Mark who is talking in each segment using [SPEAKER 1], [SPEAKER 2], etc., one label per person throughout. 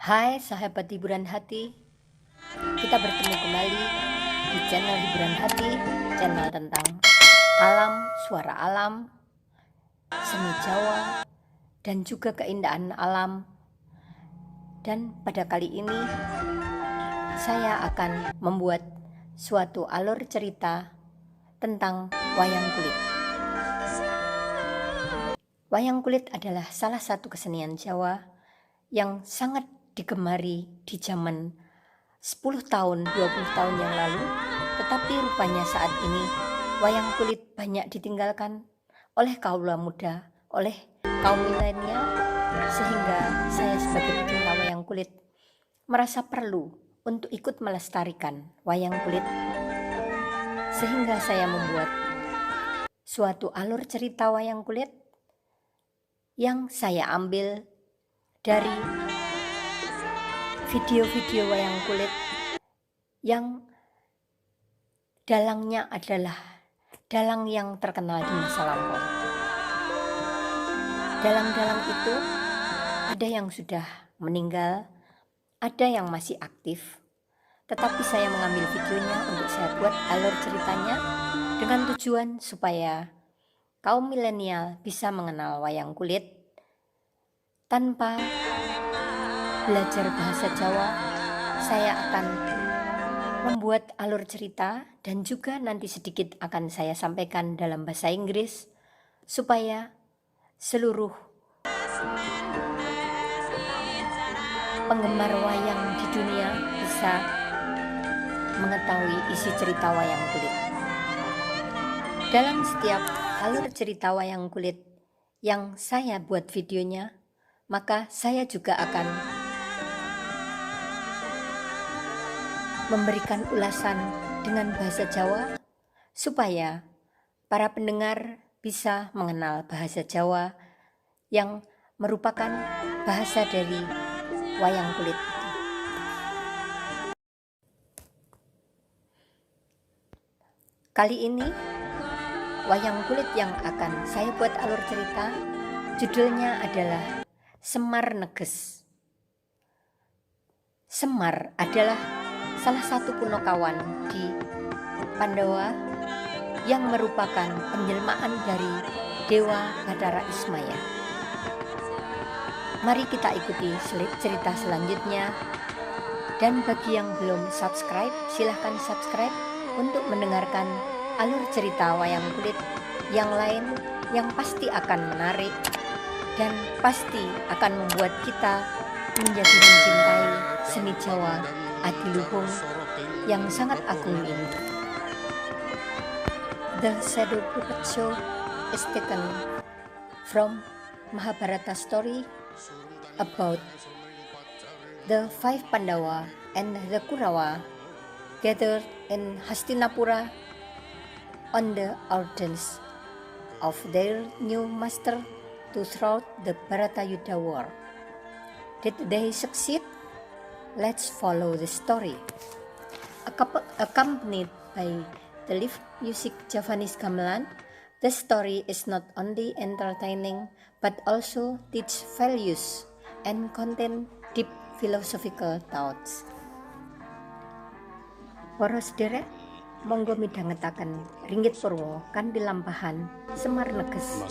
[SPEAKER 1] Hai sahabat hiburan hati, kita bertemu kembali di channel hiburan hati, channel tentang alam, suara alam, seni Jawa, dan juga keindahan alam. Dan pada kali ini saya akan membuat suatu alur cerita tentang wayang kulit. Wayang kulit adalah salah satu kesenian Jawa yang sangat digemari di zaman 10 tahun, 20 tahun yang lalu, tetapi rupanya saat ini wayang kulit banyak ditinggalkan oleh kaula muda, oleh kaum milenial, sehingga saya sebagai pecinta wayang kulit merasa perlu untuk ikut melestarikan wayang kulit, sehingga saya membuat suatu alur cerita wayang kulit yang saya ambil dari video-video wayang kulit yang dalangnya adalah dalang yang terkenal di masa lampau. Dalang-dalang itu ada yang sudah meninggal, ada yang masih aktif, tetapi saya mengambil videonya untuk saya buat alur ceritanya dengan tujuan supaya kaum milenial bisa mengenal wayang kulit tanpa belajar bahasa Jawa. Saya akan membuat alur cerita dan juga nanti sedikit akan saya sampaikan dalam bahasa Inggris supaya seluruh penggemar wayang di dunia bisa mengetahui isi cerita wayang kulit. Dalam setiap alur cerita wayang kulit yang saya buat videonya, maka saya juga akan memberikan ulasan dengan bahasa Jawa supaya para pendengar bisa mengenal bahasa Jawa yang merupakan bahasa dari wayang kulit. Kali ini wayang kulit yang akan saya buat alur cerita judulnya adalah Semar Neges. Semar adalah salah satu punakawan di Pandawa yang merupakan penjelmaan dari Dewa Bathara Ismaya. Mari kita ikuti cerita selanjutnya, dan bagi yang belum subscribe, silahkan subscribe untuk mendengarkan alur cerita wayang kulit yang lain yang pasti akan menarik dan pasti akan membuat kita menjadi mencintai seni Jawa adiluhung yang sangat agung ini. The Shadow Puppet Show is taken from Mahabharata story about the 5 Pandawa and the Kurawa gathered in Hastinapura on the orders of their new master to thwart the Bharatayuddha war. Did they succeed? Let's follow the story. Accompanied by the live music Javanese gamelan, the story is not only entertaining but also teach values and contain deep philosophical thoughts. Para sederek, monggo midhangetaken Ringgit Purwo kanthi lampahan Semar Neges.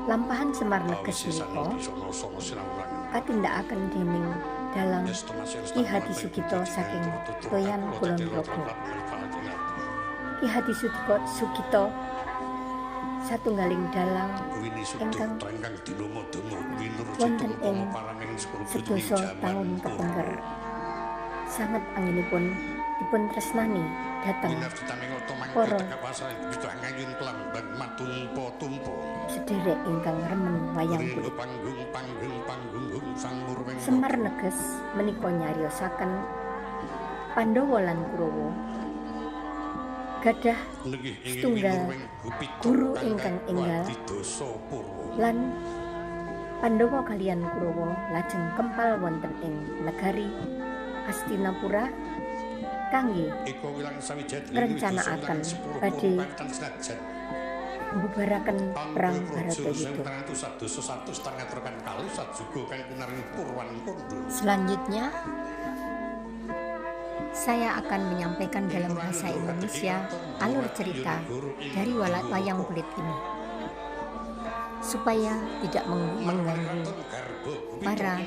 [SPEAKER 1] Lampahan Semar Neges menika katindakaken dening dalang Ki Hadi Sugito saking Toyan Kulon Progo. Ki Hadi Sugito satunggaling dalang ingkang wonten ing sedasa taun kepengker. Sanget anginipun dipun tresnani dhateng para sederek ingkang remen wayang kulit. Semar Neges menika nyariosaken Pandhawa lan Kurawa gadah setunggal guru ingkang enggal, lan Pandhawa kaliyan Kurawa lajeng kempal wonten ing negari Hastinapura kangge ngrencanakaken badhe membubarkan perang Bharatayuddha. Selanjutnya, saya akan menyampaikan dalam bahasa Indonesia alur cerita dari wayang kulit ini, supaya tidak mengganggu para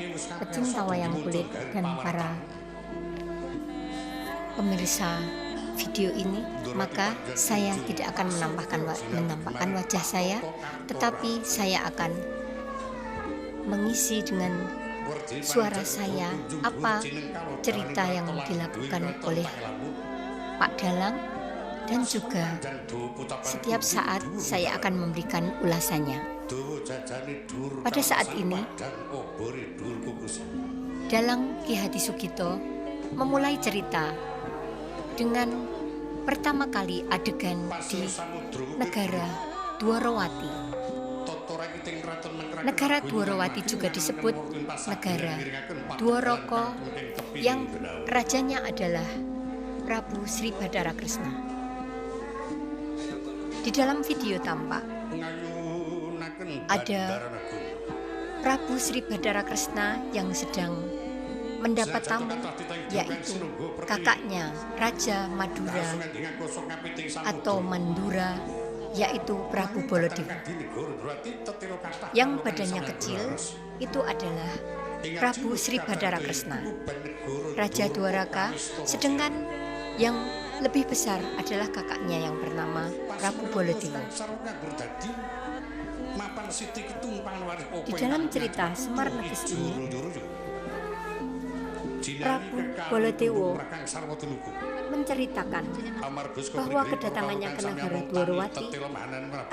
[SPEAKER 1] pecinta wayang kulit dan para pemirsa video ini. Maka saya tidak akan menampakkan wajah saya, tetapi saya akan mengisi dengan suara saya apa cerita yang dilakukan oleh Pak Dalang, dan juga setiap saat saya akan memberikan ulasannya. Pada saat ini, Dalang Ki Hadisugito memulai cerita dengan pertama kali adegan di negara Dwarawati. Negara Dwarawati juga disebut negara Dwaraka, yang rajanya adalah Prabu Sri Bathara Kresna. Di dalam video tampak ada Prabu Sri Bathara Kresna yang sedang mendapat tamu, yaitu kakaknya Raja Madura atau Mandura, yaitu Prabu Baladewa. Yang badannya kecil itu adalah Prabu Sri Bathara Kresna, Raja Dwaraka, sedangkan yang lebih besar adalah kakaknya yang bernama Prabu Baladewa. Di dalam cerita Semar Negis ini, Prabu Baladewa menceritakan bahwa kedatangannya ke negara Dwarawati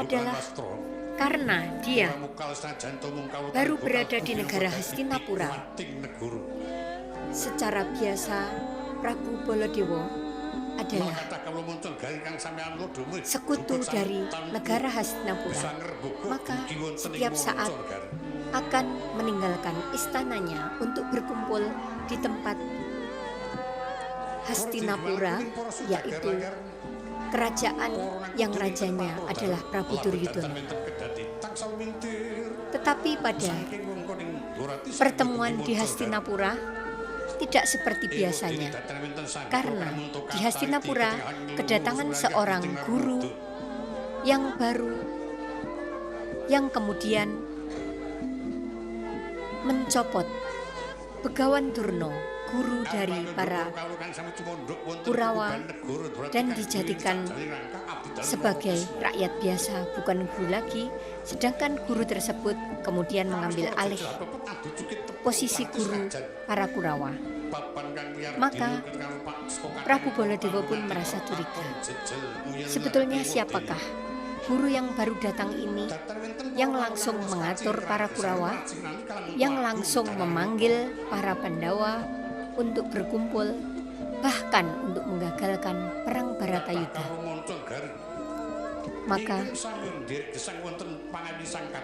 [SPEAKER 1] adalah karena dia baru berada di negara Hastinapura. Secara biasa, Prabu Baladewa adalah sekutu dari negara Hastinapura, maka setiap saat akan meninggalkan istananya untuk berkumpul di tempat Hastinapura, yaitu kerajaan yang rajanya adalah Prabu Duryudana. Tetapi pada pertemuan di Hastinapura tidak seperti biasanya, karena di Hastinapura kedatangan seorang guru yang baru, yang kemudian mencopot Begawan Durna, guru dari para Kurawa, dan dijadikan sebagai rakyat biasa, bukan guru lagi. Sedangkan guru tersebut kemudian mengambil alih posisi guru para Kurawa. Maka Prabu Baladewa pun merasa curiga. Sebetulnya siapakah guru yang baru datang ini, yang langsung mengatur para Kurawa, yang langsung memanggil para Pandawa untuk berkumpul, bahkan untuk menggagalkan perang Bharatayuddha. Maka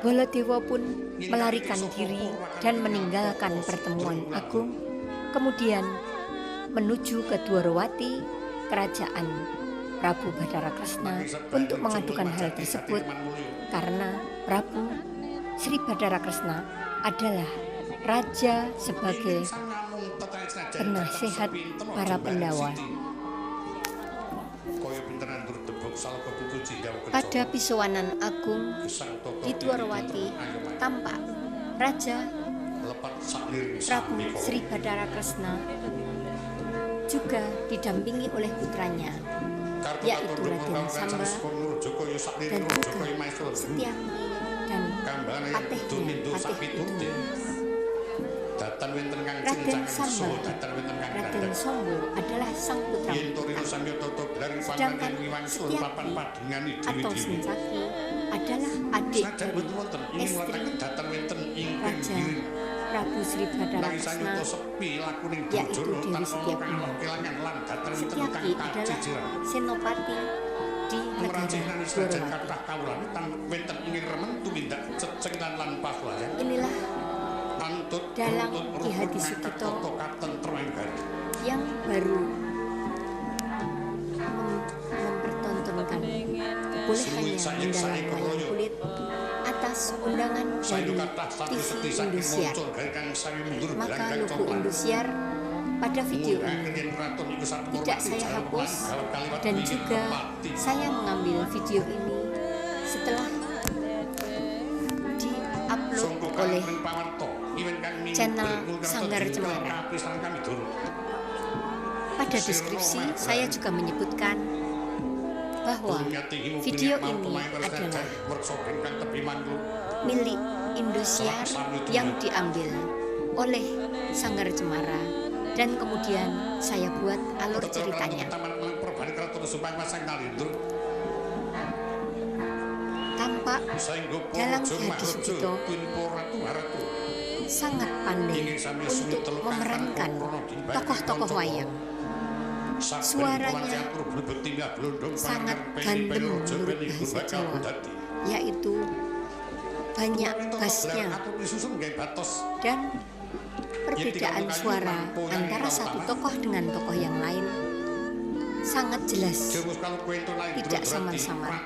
[SPEAKER 1] Baladewa pun melarikan diri dan meninggalkan pertemuan agung, kemudian menuju ke Dwarawati, kerajaan Prabu Bathara Kresna, untuk mengadukan hal tersebut, karena Prabu Sri Bathara Kresna adalah raja sebagai penasehat para Pandawa. Pada Pisowanan Agung di Dwarawati tampak Raja Prabu Sri Bathara Kresna juga didampingi oleh putranya, yaitu Raden Samba, dan juga Setyaki dan patihnya, Patih Iduna. Raden Samba, Raden Sombo adalah sang putra pertama, sedangkan Setyaki atau Sencaki adalah adik dari istri Raja Prabu Sri Bathara Kresna, yaitu Dewi Setyaki. Setyaki adalah senopati di negara Dwarawati. Inilah Dalang Ki Hadisugito yang baru mempertontonkan boleh hanya mendalang wayang kulit atas undangan dari TV Indosiar. Maka logo Indosiar pada video ini tidak saya hapus, dan juga saya mengambil video ini setelah di-upload oleh channel Sanggar Cemara. Pada deskripsi saya juga menyebutkan bahwa video ini adalah milik Indosiar yang diambil oleh Sanggar Cemara, dan kemudian saya buat alur ceritanya. Tampak Dalang Ki Hadi Sugito sangat pandai untuk memerankan tokoh-tokoh wayang. Suaranya sangat gandeng menurut bahasa Jawa, yaitu banyak bassnya, dan perbedaan suara antara satu tokoh dengan tokoh yang lain sangat jelas, tidak samar-samar.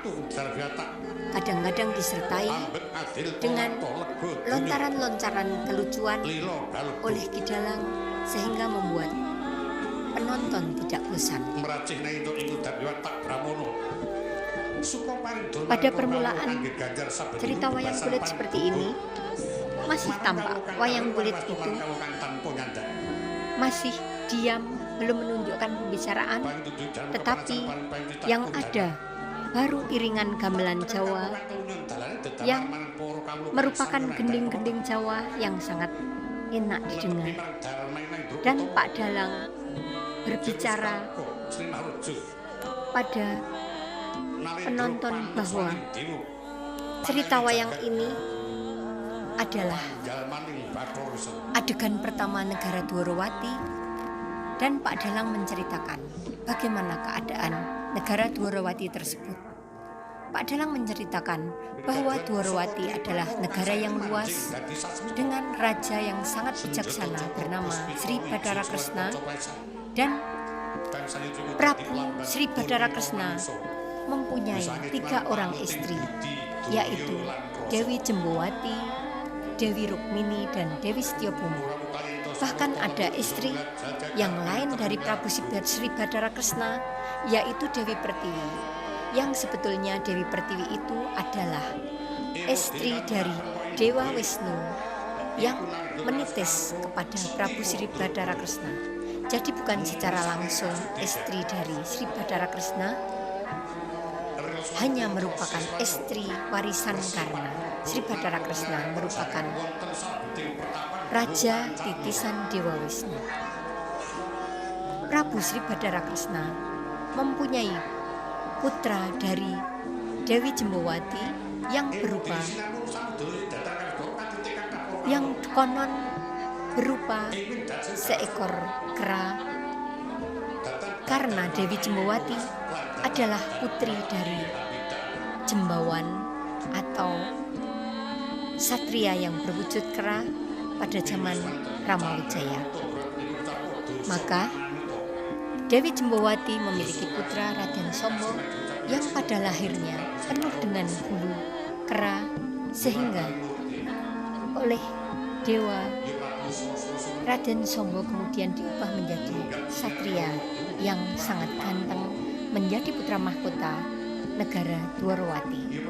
[SPEAKER 1] Kadang-kadang disertai dengan lontaran-lontaran kelucuan oleh Ki Dalang sehingga membuat penonton tidak bosan. Pada permulaan cerita wayang kulit seperti ini, masih tampak wayang kulit itu masih diam, belum menunjukkan pembicaraan, tetapi yang ada baru iringan gamelan Jawa yang merupakan gending-gending Jawa yang sangat enak didengar. Dan Pak Dalang berbicara pada penonton bahwa cerita wayang ini adalah adegan pertama negara Dwarawati, dan Pak Dalang menceritakan bagaimana keadaan negara Dwarawati tersebut. Pak Dalang menceritakan bahwa Dwarawati adalah negara yang luas dengan raja yang sangat bijaksana bernama Sri Bathara Kresna, dan Prabu Sri Bathara Kresna mempunyai 3 orang istri, yaitu Dewi Jembowati, Dewi Rukmini, dan Dewi Setyabhuma. Bahkan ada istri yang lain dari Prabu Sri Bathara Kresna, yaitu Dewi Pertiwi, yang sebetulnya Dewi Pertiwi itu adalah istri dari Dewa Wisnu yang menitis kepada Prabu Sri Bathara Kresna. Jadi bukan secara langsung istri dari Sri Bathara Kresna, hanya merupakan istri warisan karena Sri Bathara Kresna merupakan raja titisan Dewa Wisnu. Prabu Sri Bathara Kresna mempunyai putra dari Dewi Jembowati yang konon berupa seekor kera, karena Dewi Jembowati adalah putri dari Jembawan atau satria yang berwujud kera pada zaman Ramawijaya. Maka Dewi Jembowati memiliki putra Raden Sombo yang pada lahirnya penuh dengan bulu kera, sehingga oleh Dewa Raden Sombo kemudian diubah menjadi satria yang sangat ganteng, menjadi putra mahkota negara Dwarawati.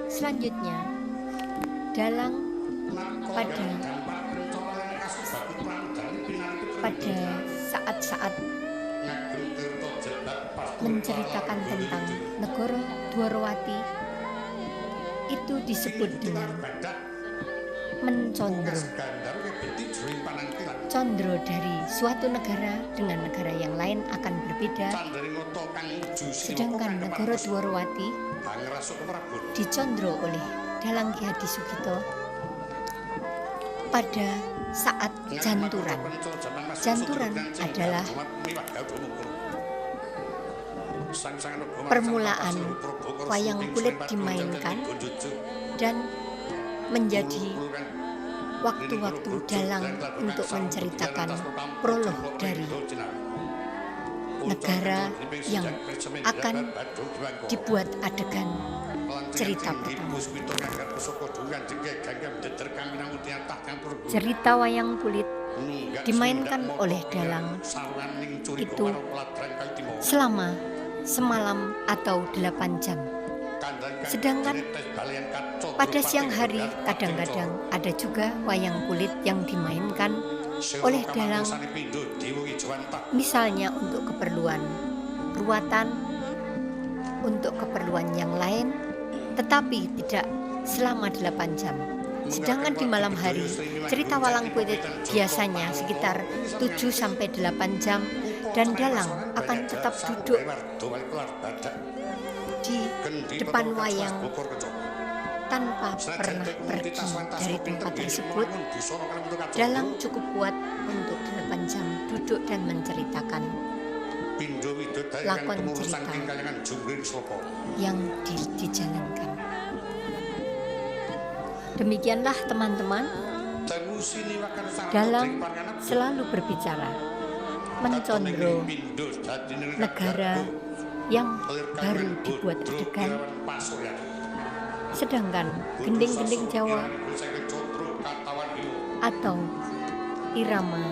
[SPEAKER 1] Selanjutnya, Dalang pada saat-saat menceritakan tentang negara Dwarawati itu disebut dengan mencondro. Condro dari suatu negara dengan negara yang lain akan berbeda, sedangkan negara Dwarawati dicondro oleh Dalang Ki Hadi Sugito pada saat janturan. Janturan adalah permulaan wayang kulit dimainkan dan menjadi waktu-waktu Dalang untuk menceritakan prolog dari negara yang akan dibuat adegan cerita pertama. Cerita wayang kulit dimainkan oleh dalang itu selama semalam atau 8 jam. Sedangkan pada siang hari kadang-kadang ada juga wayang kulit yang dimainkan oleh dalang, misalnya untuk keperluan ruatan, untuk keperluan yang lain, tetapi tidak selama 8 jam. Sedangkan di malam hari, cerita wayang kulit biasanya sekitar 7-8 jam, dan dalang akan tetap duduk di depan wayang tanpa pernah pergi dari tempat tersebut. Dalang cukup kuat untuk 8 jam duduk dan menceritakan lakon cerita yang dijalankan. Demikianlah teman-teman, dalang selalu berbicara, mencondro negara yang baru dibuat adegan. Sedangkan gending-gending Jawa atau irama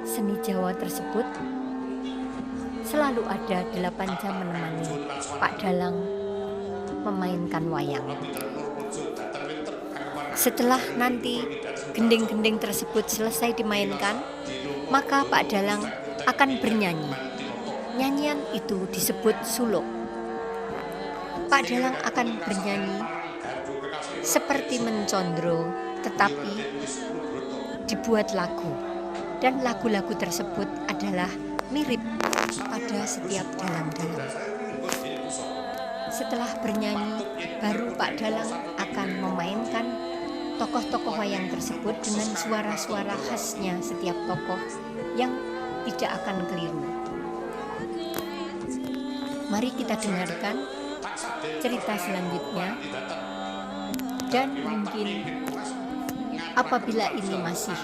[SPEAKER 1] seni Jawa tersebut selalu ada 8 jam menemani Pak Dalang memainkan wayang. Setelah nanti gending-gending tersebut selesai dimainkan, maka Pak Dalang akan bernyanyi. Nyanyian itu disebut suluk. Pak Dalang akan bernyanyi seperti mencondro, tetapi dibuat lagu, dan lagu-lagu tersebut adalah mirip pada setiap dalang-dalang. Setelah bernyanyi, baru Pak Dalang akan memainkan tokoh-tokoh wayang tersebut dengan suara-suara khasnya setiap tokoh yang tidak akan keliru. Mari kita dengarkan cerita selanjutnya, dan mungkin apabila ini masih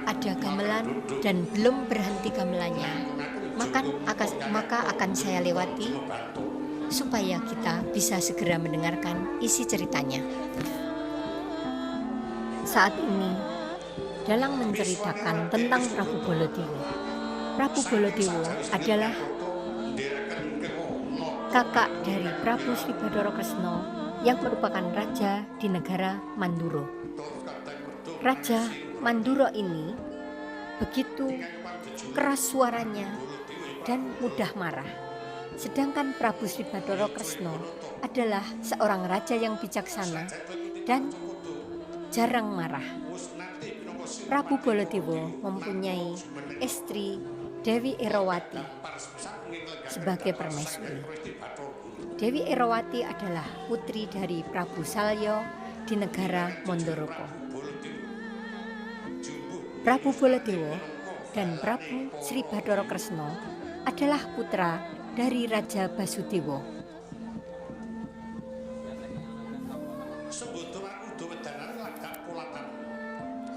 [SPEAKER 1] ada gamelan dan belum berhenti gamelannya, maka akan saya lewati supaya kita bisa segera mendengarkan isi ceritanya. Saat ini dalang menceritakan tentang Prabu Baladewa. Prabu Baladewa adalah kakak dari Prabu Sri Bathara Kresna yang merupakan raja di negara Mandura. Raja Mandura ini begitu keras suaranya dan mudah marah. Sedangkan Prabu Sri Bathara Kresna adalah seorang raja yang bijaksana dan jarang marah. Prabu Baladewa mempunyai istri Dewi Erowati sebagai permaisuri. Dewi Erowati adalah putri dari Prabu Salya di negara Mandoroko. Prabu Baladewa dan Prabu Sri Bathara Kresna adalah putra dari Raja Basudewa.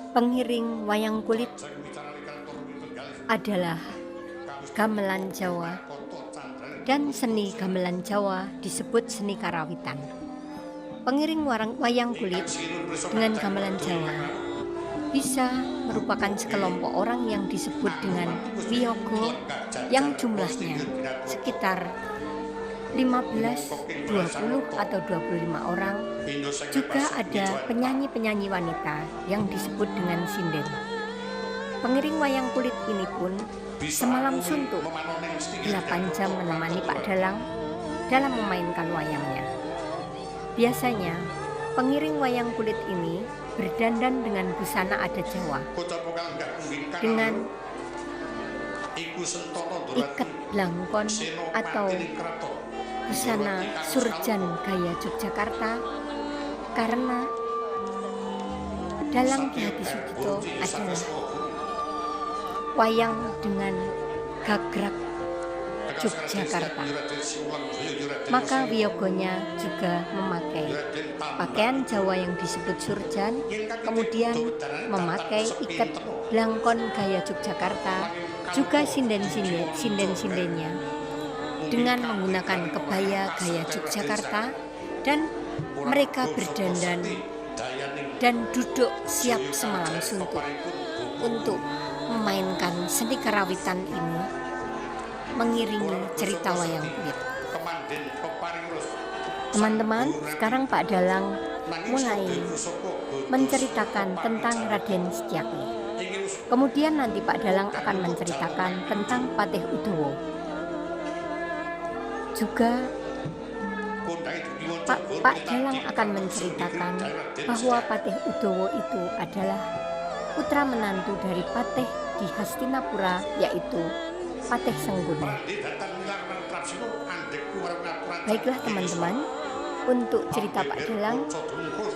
[SPEAKER 1] Pengiring wayang kulit adalah gamelan Jawa, dan seni gamelan Jawa disebut seni karawitan. Pengiring wayang kulit dengan gamelan Jawa bisa merupakan sekelompok orang yang disebut dengan wiyoga, yang jumlahnya sekitar 15, 20 atau 25 orang. Juga ada penyanyi-penyanyi wanita yang disebut dengan sinden. Pengiring wayang kulit ini pun semalam suntuk 8 jam menemani Pak Dalang dalam memainkan wayangnya. Biasanya pengiring wayang kulit ini berdandan dengan busana adat Jawa, dengan ikat blangkon atau busana surjan gaya Yogyakarta, karena dalang Ki Hadisudito adalah wayang dengan gagrak Yogyakarta. Maka wiyogonya juga memakai pakaian Jawa yang disebut surjan, kemudian memakai ikat blangkon gaya Yogyakarta, juga sinden-sindennya dengan menggunakan kebaya gaya Yogyakarta, dan mereka berdandan dan duduk siap semalam suntuk untuk memainkan seni karawitan ini, mengiringi cerita wayang kulit. Teman-teman, sekarang Pak Dalang mulai menceritakan tentang Raden Setyaki. Kemudian nanti Pak Dalang akan menceritakan tentang Patih Udawa. Juga Pak Dalang akan menceritakan bahwa Patih Udawa itu adalah putra menantu dari Patih di Hastinapura, yaitu Patih Sengguna. Baiklah teman-teman, untuk cerita Pak Dalang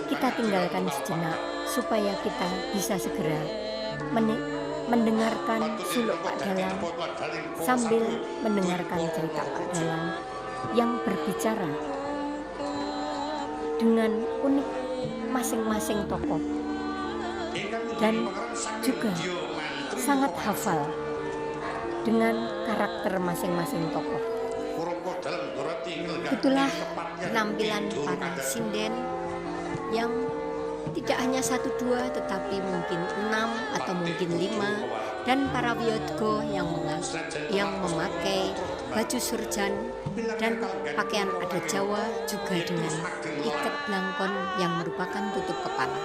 [SPEAKER 1] kita tinggalkan sejenak supaya kita bisa segera mendengarkan suluk Pak Dalang sambil mendengarkan cerita Pak Dalang yang berbicara dengan unik masing-masing tokoh dan juga sangat hafal dengan karakter masing-masing tokoh. Itulah penampilan para sinden yang tidak hanya 1-2 tetapi mungkin 6 atau mungkin 5, dan para wiyodgo yang memakai baju surjan dan pakaian adat Jawa juga dengan ikat blangkon yang merupakan tutup kepala.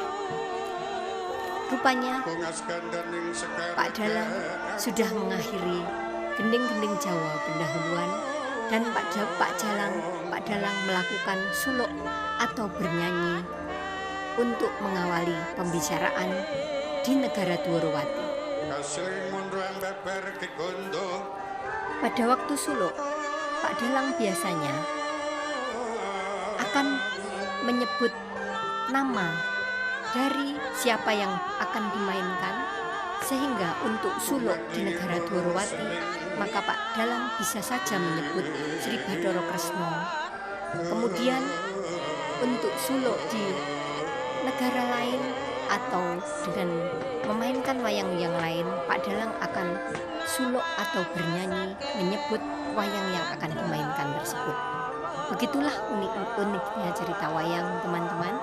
[SPEAKER 1] Rupanya Pak Dalang sudah mengakhiri gending-gending Jawa pendahuluan, dan Pak Dalang melakukan suluk atau bernyanyi untuk mengawali pembicaraan di negara Dwarawati. Pada waktu suluk, Pak Dalang biasanya akan menyebut nama dari siapa yang akan dimainkan, sehingga untuk suluk di negara Dwarawati maka Pak Dalang bisa saja menyebut Sri Bathara Kresna. Kemudian untuk suluk di negara lain atau dengan memainkan wayang yang lain, Pak Dalang akan suluk atau bernyanyi menyebut wayang yang akan dimainkan tersebut. Begitulah uniknya cerita wayang, teman-teman.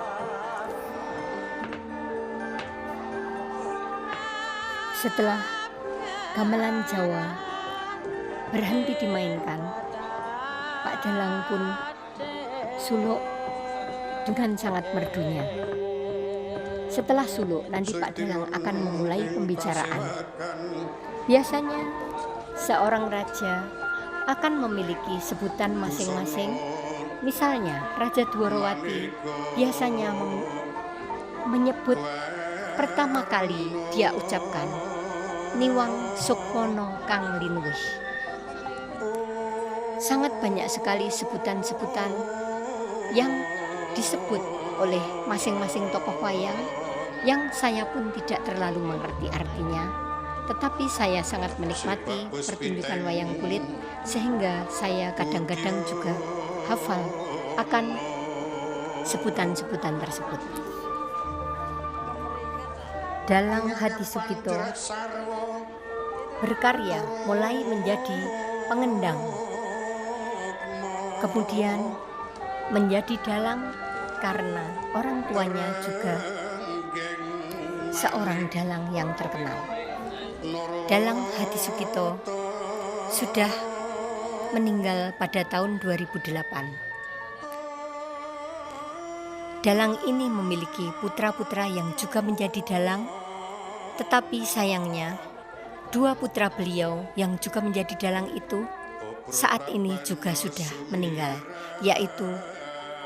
[SPEAKER 1] Setelah gamelan Jawa berhenti dimainkan, Pak Dalang pun suluk dengan sangat merdunya. Setelah suluk, nanti Pak Dalang akan memulai pembicaraan. Biasanya seorang raja akan memiliki sebutan masing-masing. Misalnya Raja Dwarawati biasanya menyebut pertama kali dia ucapkan Niwang Sukmono Kang Linuwih. Sangat banyak sekali sebutan-sebutan yang disebut oleh masing-masing tokoh wayang yang saya pun tidak terlalu mengerti artinya, tetapi saya sangat menikmati pertunjukan wayang kulit sehingga saya kadang-kadang juga hafal akan sebutan-sebutan tersebut. Dalang Hadisukito berkarya mulai menjadi pengendang, kemudian menjadi dalang karena orang tuanya juga seorang dalang yang terkenal. Dalang Hadisukito sudah meninggal pada tahun 2008. Dalang ini memiliki putra-putra yang juga menjadi dalang, tetapi sayangnya 2 putra beliau yang juga menjadi dalang itu saat ini juga sudah meninggal, yaitu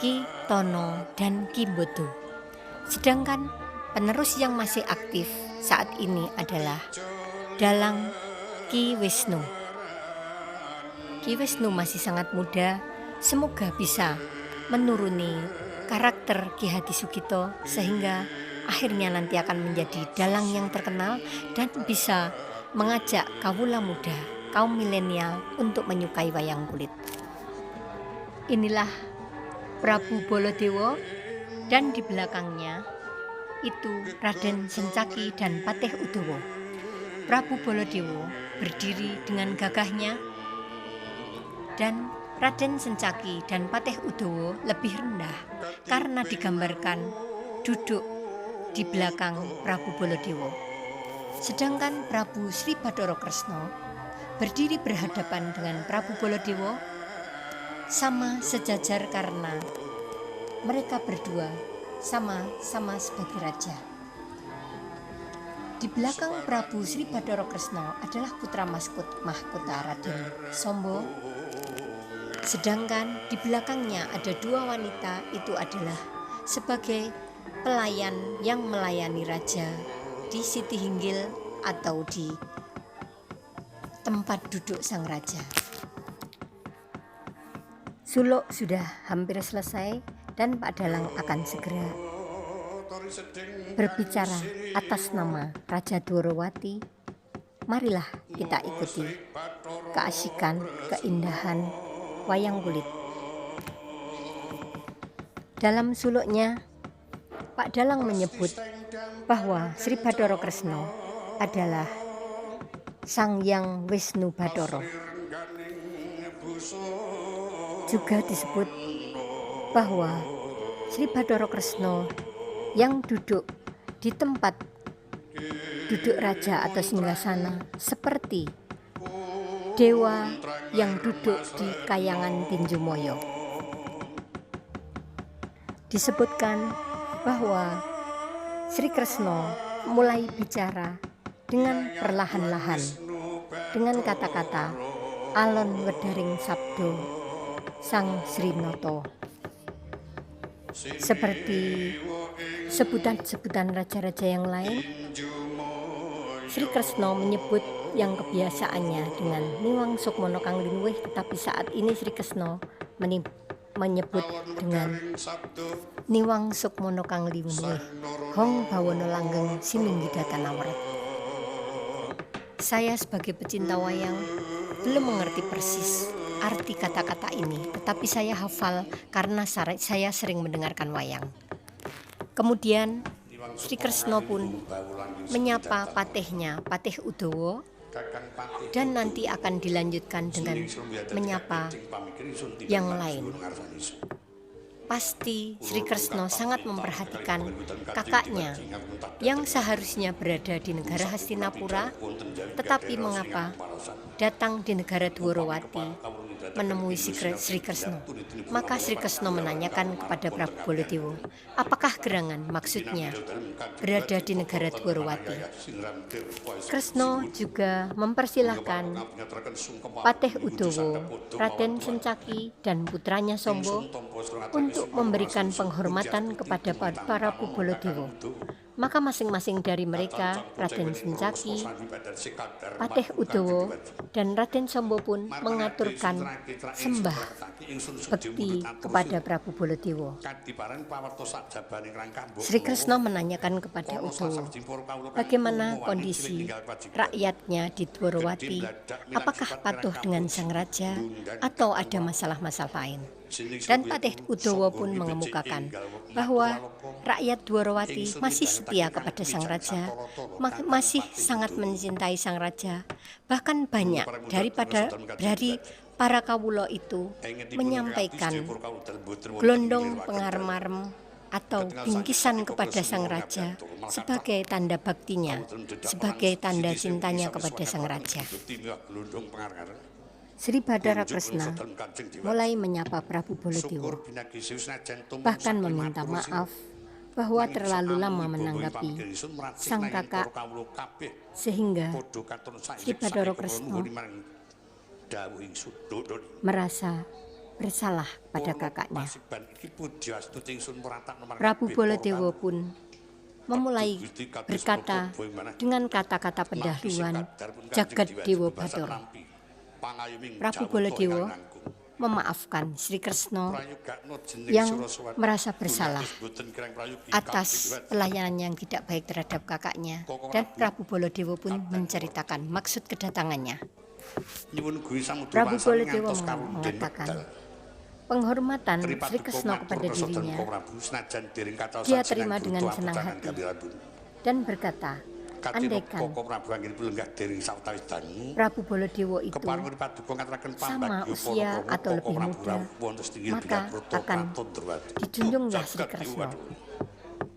[SPEAKER 1] Ki Tono dan Ki Bodo. Sedangkan penerus yang masih aktif saat ini adalah dalang Ki Wisnu. Ki Wisnu masih sangat muda, semoga bisa menuruni karakter Ki Hadisukito sehingga akhirnya nanti akan menjadi dalang yang terkenal dan bisa mengajak kawula muda, kaum milenial untuk menyukai wayang kulit. Inilah Prabu Baladewa, dan di belakangnya itu Raden Setyaki dan Patih Udawa. Prabu Baladewa berdiri dengan gagahnya dan Raden Sencaki dan Patih Udawa lebih rendah karena digambarkan duduk di belakang Prabu Baladewa. Sedangkan Prabu Sri Bathara Kresna berdiri berhadapan dengan Prabu Baladewa sama sejajar karena mereka berdua sama-sama sebagai raja. Di belakang Prabu Sri Bathara Kresna adalah putra mahkota Raden Samba. Sedangkan di belakangnya ada dua wanita, itu adalah sebagai pelayan yang melayani raja di Siti Hinggil atau di tempat duduk sang raja. Suluk sudah hampir selesai dan Pak Dalang akan segera berbicara atas nama Raja Dwarawati. Marilah kita ikuti keasikan, keindahan wayang kulit. Dalam suluknya, Pak Dalang menyebut bahwa Sri Bathara Kresna adalah Sang Hyang Wisnu Bathara. Juga disebut bahwa Sri Bathara Kresna yang duduk di tempat duduk raja atau singgasana seperti dewa yang duduk di kayangan Tinju Moyo. Disebutkan bahwa Sri Kresna mulai bicara dengan perlahan-lahan dengan kata-kata alon wedaring sabdo Sang Sri Noto. Seperti sebutan-sebutan raja-raja yang lain, Sri Kresna menyebut yang kebiasaannya dengan Niwang Sukmono Kang Linuwih, tetapi saat ini Sri Kresna menyebut dengan Niwang Sukmono Kang Linuwih Hong Bawono Langgeng Siminggidatan Awret. Saya sebagai pecinta wayang belum mengerti persis arti kata-kata ini, tetapi saya hafal karena saya sering mendengarkan wayang. Kemudian Sri Kresna pun menyapa patihnya, Patih Udawa, dan nanti akan dilanjutkan dengan menyapa yang lain. Pasti Sri Kresna sangat memperhatikan kakaknya yang seharusnya berada di negara Hastinapura, tetapi mengapa datang di negara Dwarawati menemui Sri Kresna. Maka Sri Kresna menanyakan kepada Prabu Baladewa, apakah gerangan maksudnya berada di negara Dwarawati. Kresna juga mempersilahkan Patih Udawa, Raden Sencaki dan putranya Samba untuk memberikan penghormatan kepada Prabu Baladewa. Maka masing-masing dari mereka, Raden Sencaki, Patih Udawa, dan Raden Samba pun mengaturkan sembah bekti kepada Prabu Baladewa. Sri Kresna menanyakan kepada Udawa, bagaimana kondisi rakyatnya di Dwarawati, apakah patuh dengan sang raja atau ada masalah-masalah lain. Dan Patih Udawa pun mengemukakan bahwa rakyat Dwarawati masih setia kepada sang raja, masih sangat mencintai sang raja. Bahkan banyak dari para kawula itu menyampaikan glondong pengarem-arem atau bingkisan kepada sang raja sebagai tanda baktinya, sebagai tanda cintanya kepada sang raja. Sri Bathara Kresna mulai menyapa Prabu Baladewa, bahkan meminta maaf bahwa terlalu lama menanggapi sang kakak, sehingga Sri Bathara Kresna merasa bersalah pada kakaknya. Prabu Baladewa pun memulai berkata dengan kata-kata pendahuluan Jagat Dewa Bathara. Prabu Baladewa memaafkan Sri Kresna yang merasa bersalah atas pelayanan yang tidak baik terhadap kakaknya, dan Prabu Baladewa pun menceritakan maksud kedatangannya. Prabu Baladewa mengatakan penghormatan Sri Kresna kepada dirinya dia terima dengan senang hati dan berkata, andaikan Prabu Baladewa itu sama usia atau lebih muda, maka akan dijunjunglah Sri Kresna.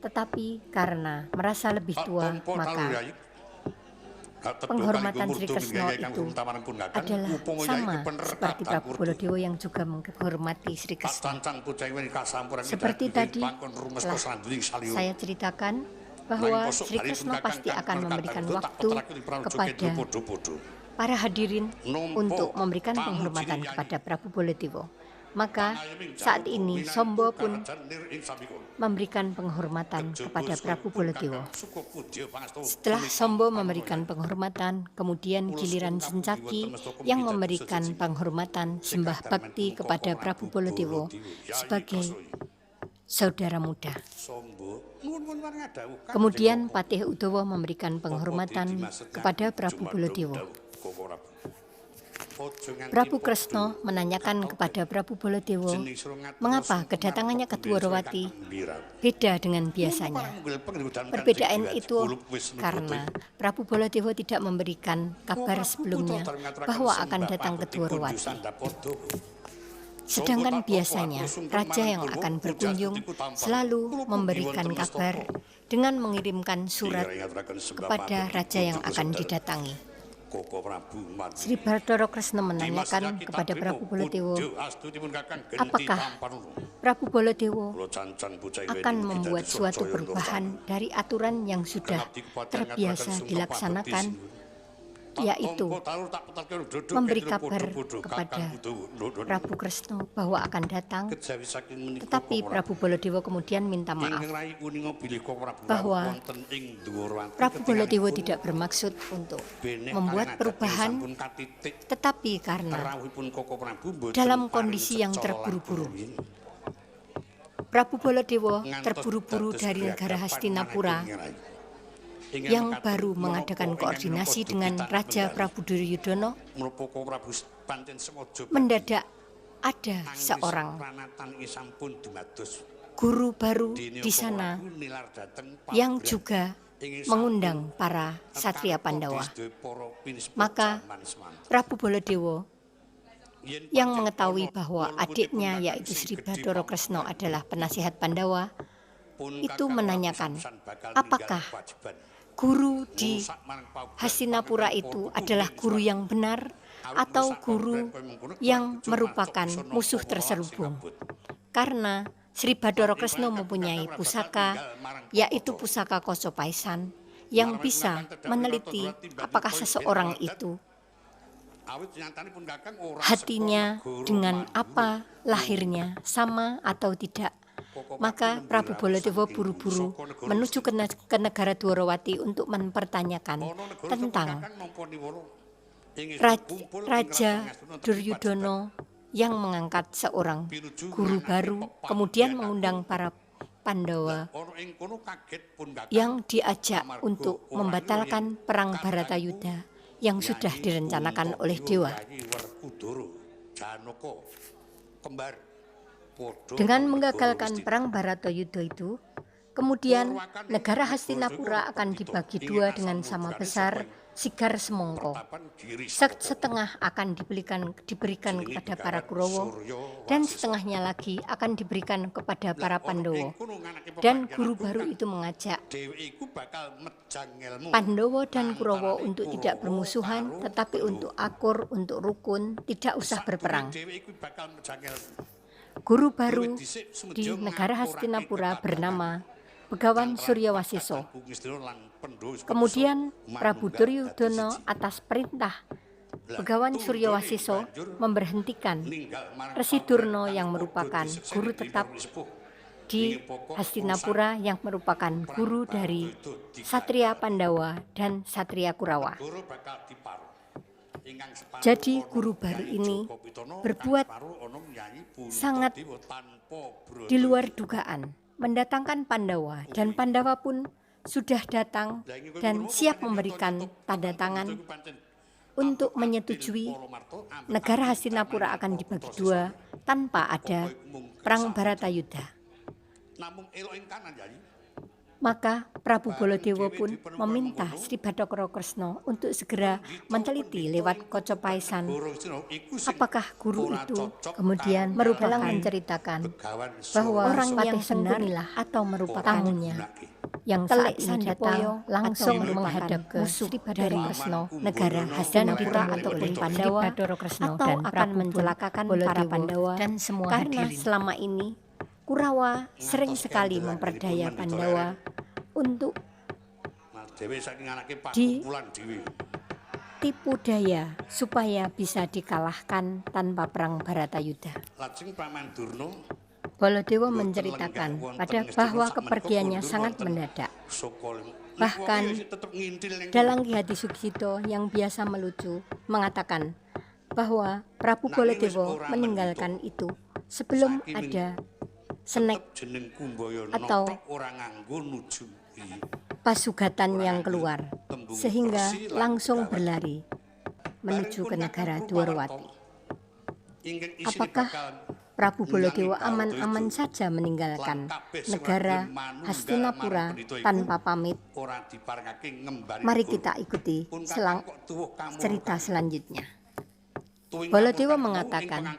[SPEAKER 1] Tetapi karena merasa lebih tua, maka penghormatan Sri Kresna itu adalah sama seperti Prabu Baladewa yang juga menghormati Sri Kresna. Seperti tadi telah saya ceritakan bahwa Sri Kresna pasti akan memberikan waktu kepada para hadirin untuk memberikan penghormatan kepada Prabu Baladewa. Maka saat ini Sombo pun memberikan penghormatan kepada Prabu Baladewa. Setelah Sombo memberikan penghormatan, kemudian giliran Sencaki yang memberikan penghormatan sembah bakti kepada Prabu Baladewa sebagai saudara muda. Kemudian Patih Udawa memberikan penghormatan kepada Prabu Baladewa. Prabu Kresna menanyakan kepada Prabu Baladewa, mengapa kedatangannya ke Dwarawati beda dengan biasanya. Perbedaan itu karena Prabu Baladewa tidak memberikan kabar sebelumnya bahwa akan datang ke Dwarawati. Sedangkan biasanya raja yang akan berkunjung selalu memberikan kabar dengan mengirimkan surat kepada raja yang akan didatangi. Sri Bathara Kresna menanyakan kepada Prabu Baladewa, apakah Prabu Baladewa akan membuat suatu perubahan dari aturan yang sudah terbiasa dilaksanakan, yaitu memberi kabar kepada Prabu Kresna bahwa akan datang. Tetapi Prabu Baladewa kemudian minta maaf bahwa Prabu Baladewa tidak bermaksud untuk membuat perubahan, tetapi karena dalam kondisi yang terburu-buru. Prabu Baladewa terburu-buru dari negara Hastinapura yang baru mengadakan koordinasi dengan Raja Prabu Duryudono. Mendadak ada seorang guru baru di sana yang juga mengundang para satria Pandawa. Maka Prabu Baladewa yang mengetahui bahwa adiknya yaitu Sri Bathara Kresna adalah penasihat Pandawa, itu menanyakan apakah guru di Hastinapura itu adalah guru yang benar atau guru yang merupakan musuh terselubung. Karena Sri Bathara Kresna mempunyai pusaka, yaitu pusaka Kosopaisan, yang bisa meneliti apakah seseorang itu hatinya dengan apa lahirnya sama atau tidak. Maka Prabu Baladewa buru-buru menuju ke negara Dwarawati untuk mempertanyakan tentang Raja Duryudono yang mengangkat seorang guru baru, kemudian mengundang para Pandawa yang diajak untuk membatalkan perang Bharatayuddha yang sudah direncanakan oleh dewa. Dengan menggagalkan perang Bharatayuddha itu, kemudian negara Hastinapura akan dibagi dua dengan sama besar Sigar Semongko. Setengah akan diberikan kepada para Kurawa, dan setengahnya lagi akan diberikan kepada para Pandawa. Dan guru baru itu mengajak Pandawa dan Kurawa untuk tidak bermusuhan, tetapi untuk akur, untuk rukun, tidak usah berperang. Guru baru di negara Hastinapura bernama Begawan Suryawasiso. Kemudian Prabu Duryudono atas perintah Begawan Suryawasiso memberhentikan Resi Durna yang merupakan guru tetap di Hastinapura, yang merupakan guru dari Satria Pandawa dan Satria Kurawa. Jadi guru baru ini berbuat sangat di luar dugaan, mendatangkan Pandawa, dan Pandawa pun sudah datang dan siap memberikan tanda tangan untuk menyetujui negara Hastinapura akan dibagi dua tanpa ada perang Bharatayuddha. Maka Prabu Baladewa pun meminta Sri Bathara Kresna untuk segera meneliti lewat Kocapaisan apakah guru itu kemudian merupakan menceritakan bahwa orang yang benar atau merupakan tamunya yang saat ini datang langsung menghadap ke Sri Bathara Kresna, negara Hastinapura ataupun Pandawa, atau akan mencelakakan para Pandawa dan semua karena selama ini Kurawa sering sekali memperdaya Pandawa untuk ditipu daya supaya bisa dikalahkan tanpa perang Baratayuda. Baladewa menceritakan bahwa kepergiannya sangat mendadak. Bahkan Dalang Ki Hadi Sukjito yang biasa melucu mengatakan bahwa Prabu Baladewa meninggalkan itu sebelum ada senek atau pasugatan yang keluar, sehingga langsung berlari menuju ke negara Dwarawati. Apakah Prabu Baladewa aman-aman saja meninggalkan negara Hastinapura tanpa pamit? Mari kita ikuti cerita selanjutnya. Baladewa mengatakan,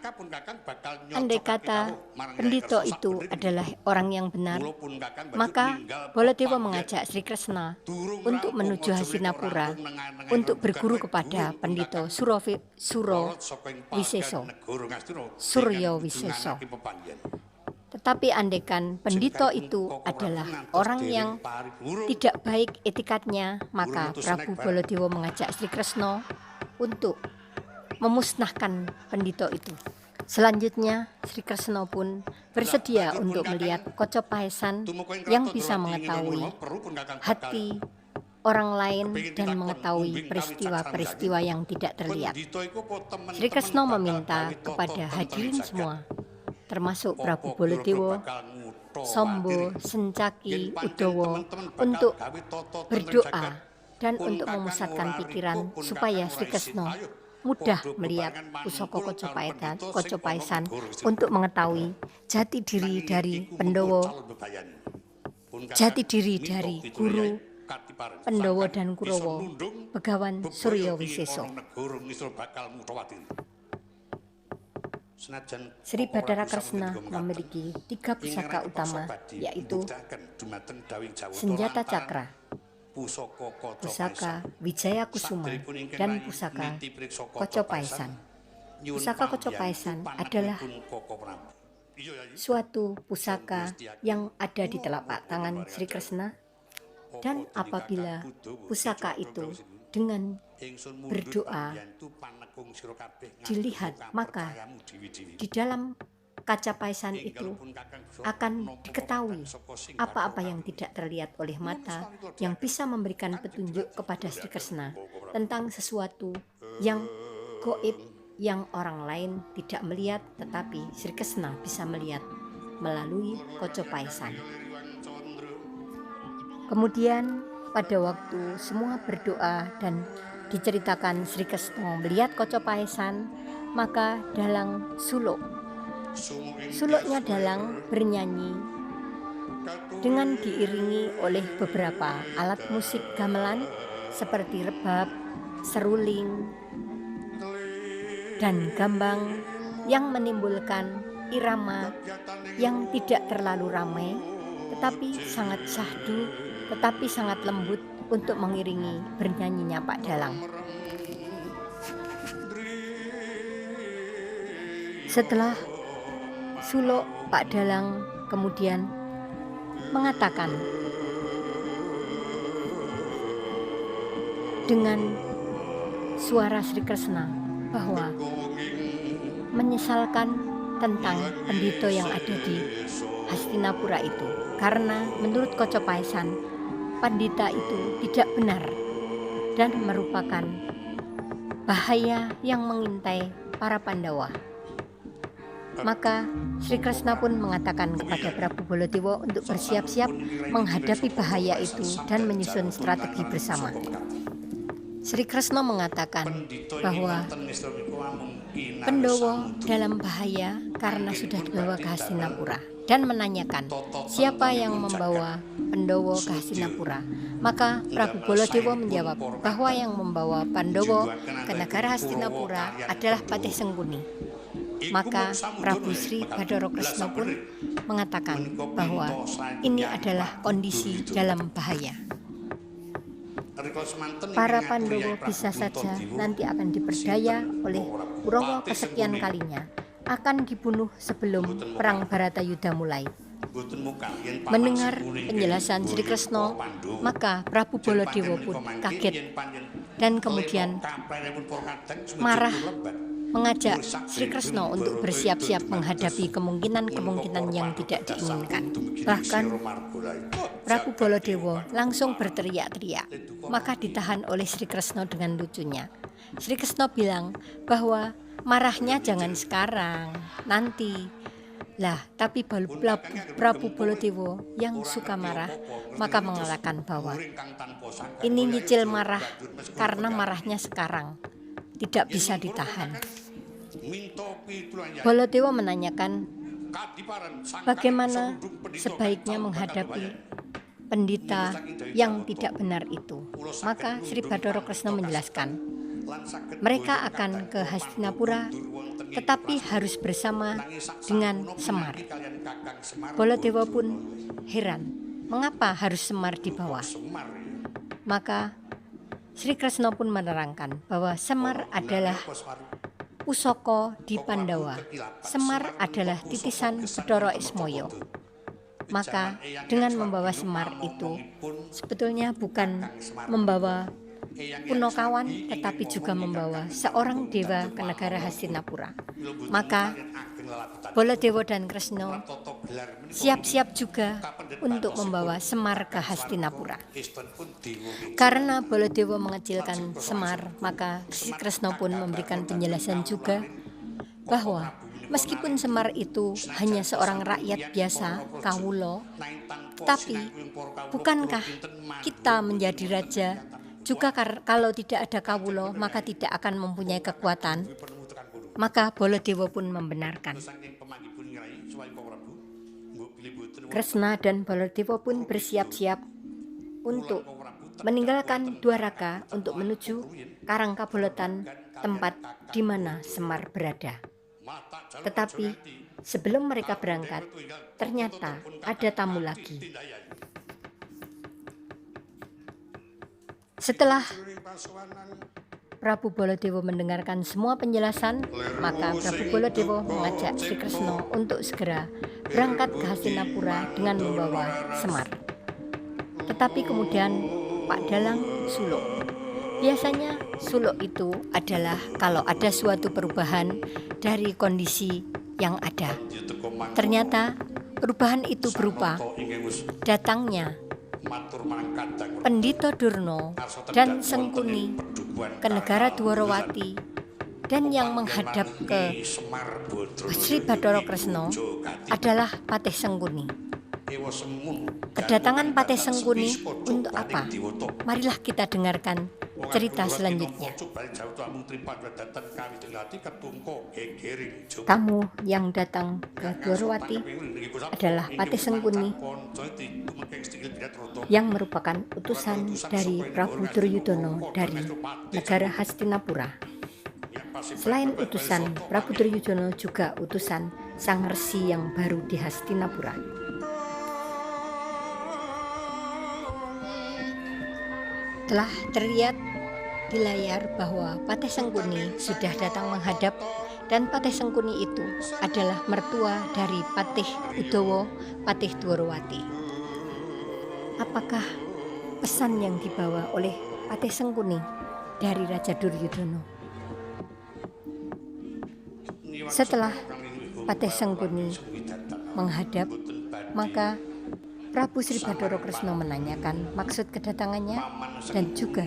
[SPEAKER 1] andai kata Pendito itu adalah orang yang benar, maka Baladewa mengajak Sri Kresna untuk menuju Hastinapura untuk berguru kepada Pendito Suryo Wiseso. Tetapi andaikan Pendito itu adalah orang yang tidak baik etikatnya, maka Prabu Baladewa mengajak Sri Kresna untuk memusnahkan Pendito itu. Selanjutnya Sri Kresna pun bersedia untuk melihat Kocapaisan yang bisa mengetahui hati orang lain dan mengetahui peristiwa-peristiwa yang tidak terlihat. Sri Kresna meminta kepada hadirin semua, termasuk Prabu Baladewa, Sombo, Sencaki, Udawa, untuk berdoa dan untuk memusatkan pikiran supaya Sri Kresna mudah melihat pusaka Kocapaisan untuk mengetahui jati diri dari Pandhawa, jati diri dari guru Pandhawa dan Kurawa, Begawan Suryo Wiseso. Sri Bathara Kresna memiliki 3 pusaka utama, yaitu senjata cakra, pusaka Wijaya Kusuma, dan pusaka Kocapaisan. Pusaka Kocapaisan adalah suatu pusaka yang ada di telapak tangan Sri Kresna, dan apabila pusaka itu dengan berdoa dilihat, maka di dalam Kocapaisan itu akan diketahui apa-apa yang tidak terlihat oleh mata, yang bisa memberikan petunjuk kepada Sri Kresna tentang sesuatu yang gaib yang orang lain tidak melihat, tetapi Sri Kresna bisa melihat melalui Kocapaisan. Kemudian pada waktu semua berdoa dan diceritakan Sri Kresna melihat Kocapaisan, maka Dalang suluknya Dalang bernyanyi dengan diiringi oleh beberapa alat musik gamelan seperti rebab, seruling, dan gambang yang menimbulkan irama yang tidak terlalu ramai tetapi sangat syahdu, tetapi sangat lembut untuk mengiringi bernyanyinya Pak Dalang. Setelah suluk, Pak Dalang kemudian mengatakan dengan suara Sri Kresna bahwa menyesalkan tentang Pendito yang ada di Hastinapura itu, karena menurut Kocapaisan Pandita itu tidak benar dan merupakan bahaya yang mengintai para Pandawa. Maka Sri Kresna pun mengatakan kepada Prabu Baladewa untuk bersiap-siap menghadapi bahaya itu dan menyusun strategi bersama. Sri Kresna mengatakan bahwa Pandhawa dalam bahaya karena sudah dibawa ke Hastinapura. dan menanyakan siapa yang membawa Pandhawa ke Hastinapura. Maka Prabu Baladewa menjawab bahwa yang membawa Pandhawa ke negara Hastinapura adalah Patih Sengkuni. Maka Prabu Sri Bathara Kresna pun mengatakan bahwa ini adalah kondisi dalam bahaya. Para Pandhawa bisa saja nanti akan diperdaya oleh Kurawa kesekian kalinya, akan dibunuh sebelum perang Baratayuda mulai. Mendengar penjelasan Sri Kresna, maka Prabu Baladewa pun kaget dan kemudian marah, mengajak Sri Kresna untuk bersiap-siap menghadapi kemungkinan-kemungkinan yang tidak diinginkan. Bahkan Prabu Baladewa langsung berteriak-teriak, maka ditahan oleh Sri Kresna dengan lucunya. Sri Kresna bilang bahwa marahnya jangan sekarang, nanti. Lah, tapi Prabu Baladewa yang suka marah, maka mengatakan bahwa ini nyicil marah karena marahnya sekarang, tidak bisa ditahan. Baladewa menanyakan bagaimana sebaiknya menghadapi pendeta yang tidak benar itu. Maka Sri Bathara Kresna menjelaskan, mereka akan ke Hastinapura tetapi harus bersama dengan Semar. Baladewa pun heran, mengapa harus Semar di bawah? Maka Sri Kresna pun menerangkan bahwa Semar adalah pusaka di Pandhawa. Semar adalah titisan Bathara Ismaya. Maka dengan membawa Semar itu sebetulnya bukan membawa Punakawan, tetapi juga membawa seorang dewa ke negara Hastinapura. Maka Baladewa dan Kresna siap-siap juga untuk membawa Semar ke Hastinapura. Karena Baladewa mengecilkan Semar, maka Sri Kresna pun memberikan penjelasan juga bahwa meskipun Semar itu hanya seorang rakyat biasa, kawula, tetapi bukankah kita menjadi raja juga kalau tidak ada kawula maka tidak akan mempunyai kekuatan? Maka Baladewa pun membenarkan. Kresna dan Baladewa pun bersiap-siap untuk meninggalkan Dwaraka untuk menuju Karangkabolotan, tempat di mana Semar berada. Tetapi sebelum mereka berangkat, ternyata ada tamu lagi. Setelah Prabu Baladewa mendengarkan semua penjelasan, maka Prabu Baladewa mengajak Sri Kresna untuk segera berangkat ke Hastinapura dengan membawa Semar. Tetapi kemudian Pak Dalang suluk. Biasanya suluk itu adalah kalau ada suatu perubahan dari kondisi yang ada. Ternyata perubahan itu berupa datangnya Pendhita Durna dan Sengkuni ke negara Dwarawati, dan yang menghadap ke Sri Bathara Kresna adalah Patih Sengkuni. Kedatangan Patih Sengkuni untuk apa? Marilah kita dengarkan cerita selanjutnya. Tamu yang datang ke Dwarawati adalah Patih Sengkuni yang merupakan utusan dari Prabu Duryudana dari negara Hastinapura. Selain utusan Prabu Duryudana, juga utusan sang resi yang baru di Hastinapura. Telah terlihat di layar bahwa Patih Sengkuni sudah datang menghadap, dan Patih Sengkuni itu adalah mertua dari Patih Udawa, Patih Dwarawati. Apakah pesan yang dibawa oleh Patih Sengkuni dari Raja Duryudana? Setelah Patih Sengkuni menghadap, maka Prabu Sri Bathara Kresna menanyakan maksud kedatangannya, dan juga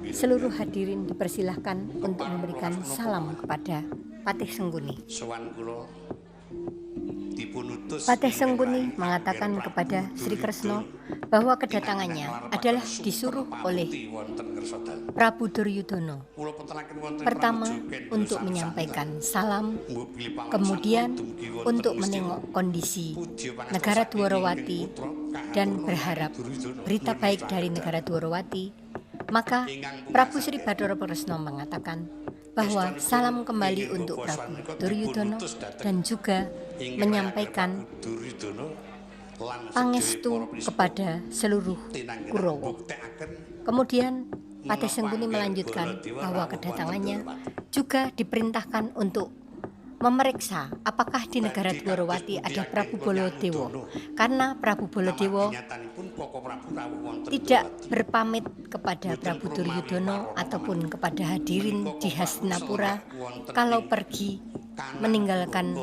[SPEAKER 1] seluruh hadirin dipersilahkan untuk memberikan salam kepada Patih Sengkuni. Patih Sengkuni mengatakan kepada Sri Kresna bahwa kedatangannya adalah disuruh oleh Prabu Duryudono. Pertama, untuk menyampaikan salam, kemudian untuk menengok kondisi negara Dwarawati dan berharap berita baik dari negara Dwarawati. Maka Prabu Sri Bathara Kresna mengatakan bahwa salam kembali untuk Prabu Duryudono dan juga menyampaikan pangestu kepada seluruh Kurawa. Kemudian Patih Sengkuni melanjutkan bahwa kedatangannya juga diperintahkan untuk memeriksa apakah di negara Dwarawati ada Prabu Baladewa, karena Prabu Baladewa tidak berpamit kepada Prabu Duryudono ataupun kepada hadirin di Hastinapura kalau pergi meninggalkan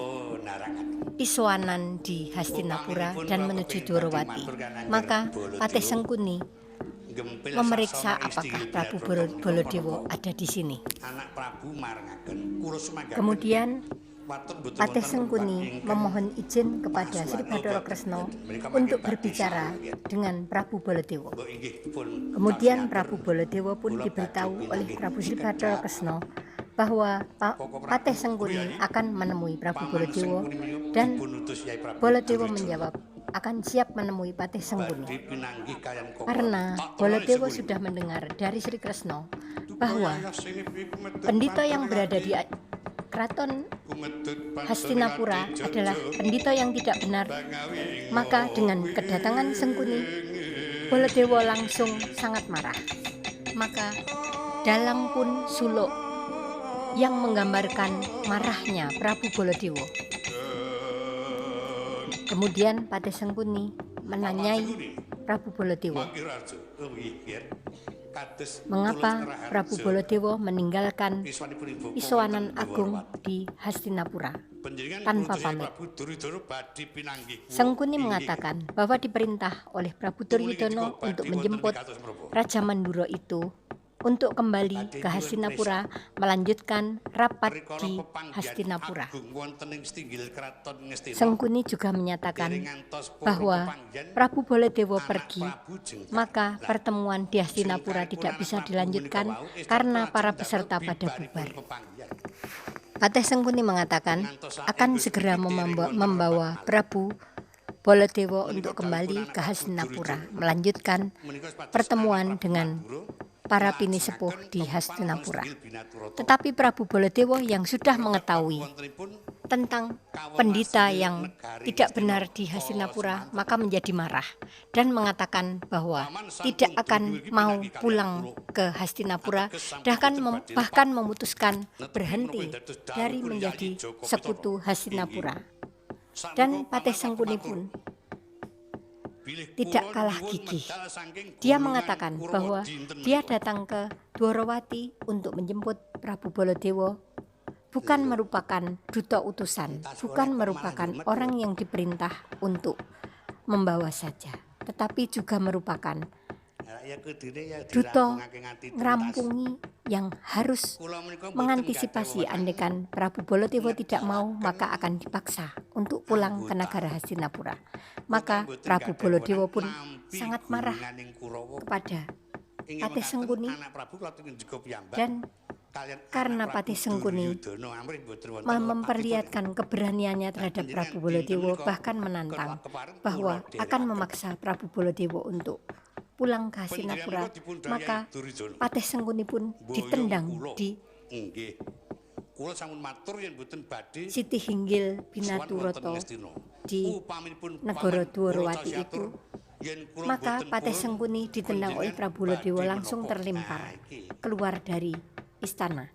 [SPEAKER 1] Piswanan di Hastinapura dan menuju Dwarawati. Maka Patih Sengkuni memeriksa apakah Prabu Baladewa ada di sini. Kemudian Patih Sengkuni memohon izin kepada Sri Bathara Kresna untuk berbicara dengan Prabu Baladewa. Kemudian Prabu Baladewa pun diberitahu oleh Prabu Sri Bathara Kresna bahwa Patih Sengkuni akan menemui Prabu Baladewa, dan Baladewa menjawab akan siap menemui Patih Sengkuni karena Baladewa sudah mendengar dari Sri Kresna bahwa pendito yang berada di Keraton Hastinapura adalah pendito yang tidak benar. Maka dengan kedatangan Sengkuni, Baladewa langsung sangat marah. Maka dalang pun suluk yang menggambarkan marahnya Prabu Baladewa. Kemudian Patih Sengkuni menanyai Prabu Baladewa, mengapa Prabu Baladewa meninggalkan Piswanan Agung di Hastinapura tanpa pamit. Sengkuni mengatakan bahwa diperintah oleh Prabu Duryudono untuk menjemput Raja Mandura itu untuk kembali ke Hastinapura melanjutkan rapat di Hastinapura. Sengkuni juga menyatakan bahwa Prabu Baladewa pergi, maka pertemuan di Hastinapura tidak bisa dilanjutkan karena para peserta pada bubar. Patih Sengkuni mengatakan akan segera membawa Prabu Baladewa untuk kembali ke Hastinapura melanjutkan pertemuan dengan para pini sepuh di Hastinapura. Tetapi Prabu Baladewa yang sudah mengetahui tentang pendeta yang tidak benar di Hastinapura, maka menjadi marah dan mengatakan bahwa tidak akan mau pulang ke Hastinapura, bahkan memutuskan berhenti dari menjadi sekutu Hastinapura. Dan Patih Sengkuni pun tidak kalah gigih. Dia mengatakan bahwa dia datang ke Dwarawati untuk menjemput Prabu Baladewa bukan merupakan duta utusan, bukan merupakan orang yang diperintah untuk membawa saja, tetapi juga merupakan duta ngerampungi yang harus mengantisipasi andekan Prabu Baladewa tidak mau, maka akan dipaksa untuk pulang ke negara Hastinapura. Maka Prabu Baladewa pun sangat marah kepada Patih Sengkuni, dan karena Patih Sengkuni memperlihatkan keberaniannya terhadap Prabu Baladewa, bahkan menantang bahwa akan memaksa Prabu Baladewa untuk pulang ke Hastinapura, maka Patih Sengkuni pun ditendang di Siti Hinggil Binaturoto di negara Dwarawati itu. Maka Patih Sengkuni ditendang oleh Prabu Baladewa langsung terlempar keluar dari istana.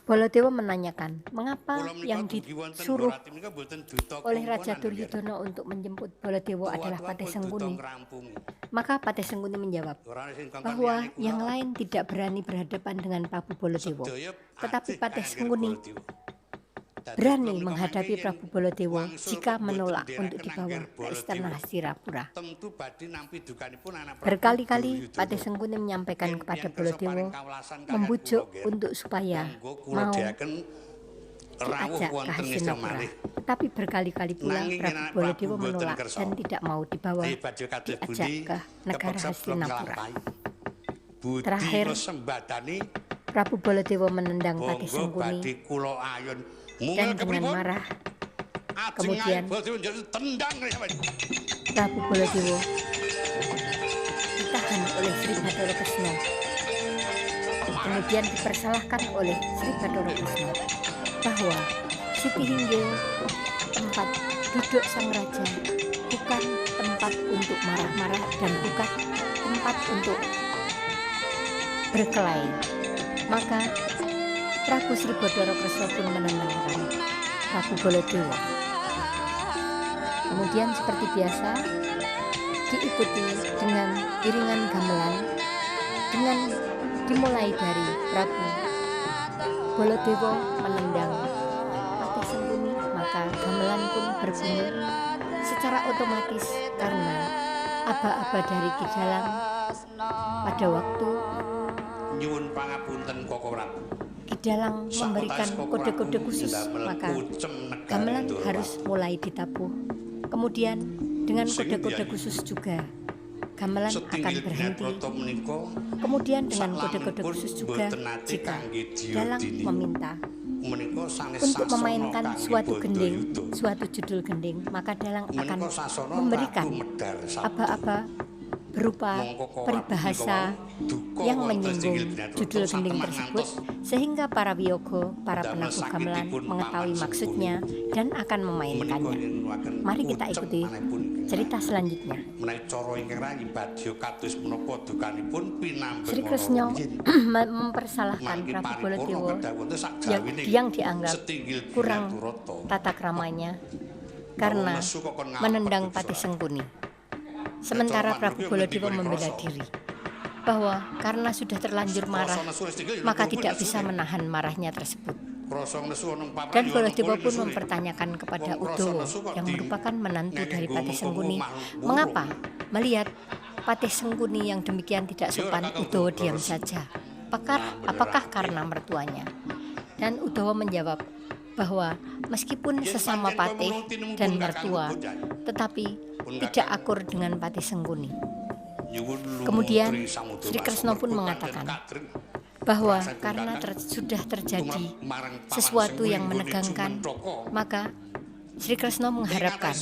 [SPEAKER 1] Baladewa menanyakan mengapa yang disuruh oleh Raja Duryudono untuk menjemput Baladewa adalah Patih Sengkuni. Maka Patih Sengkuni menjawab bahwa yang lain tidak berani berhadapan dengan Prabu Baladewa, tetapi Patih Sengkuni berani menghadapi Prabu Baladewa jika menolak untuk dibawa ke istana Hastinapura. Berkali-kali Patih Sengkuni menyampaikan kepada Baladewa, membujuk untuk supaya mau diajak ke Hastinapura. Tetapi berkali-kali pula Prabu Baladewa menolak dan tidak mau diajak ke negara Hastinapura. Terakhir, Prabu Baladewa menendang Patih Sengkuni dan dengan marah kemudian Prabu Baladewa ditahan oleh Sri Bathara Kresna, kemudian dipersalahkan oleh Sri Bathara Kresna bahwa Sitihinggil, tempat duduk sang raja, bukan tempat untuk marah-marah dan bukan tempat untuk berkelahi. Maka Prabu Sri Bathara Kresna pun menenangkan Prabu Baladewa. Kemudian seperti biasa diikuti dengan iringan gamelan dengan dimulai dari Prabu Baladewa menendang Patih Sengkuni, maka gamelan pun berbunyi secara otomatis karena aba-aba dari Kidalang pada waktu
[SPEAKER 2] nyuwun pangapunten Koko Prabu.
[SPEAKER 1] Kidalang memberikan kode-kode khusus, maka gamelan harus mulai ditabuh. Kemudian dengan kode-kode khusus juga gamelan akan berhenti. Kemudian dengan kode-kode khusus juga jika Dalang meminta untuk memainkan suatu gending, suatu judul gending, maka Dalang akan memberikan aba-aba berupa peribahasa yang menyinggung judul gending tersebut, sehingga para wiyogo, para penabuh gamelan mengetahui maksudnya dan akan memainkannya. Mari kita ikuti cerita selanjutnya. Sri Kresna mempersalahkan Prabu Baladewa yang dianggap kurang tata kramanya karena menendang Patih Sengkuni. Sementara Prabu Baladewa membela diri bahwa karena sudah terlanjur marah, maka tidak bisa menahan marahnya tersebut. Dan Baladewa pun mempertanyakan kepada Udawa yang merupakan menantu dari Patih Sengkuni, mengapa melihat Patih Sengkuni yang demikian tidak sopan, Udawa diam saja. Apakah karena mertuanya? Dan Udawa menjawab bahwa meskipun sesama patih dan mertua, tetapi tidak akur dengan Patih Sengkuni. Kemudian Sri Kresna pun mengatakan bahwa karena sudah terjadi sesuatu yang menegangkan, maka Sri Kresna mengharapkan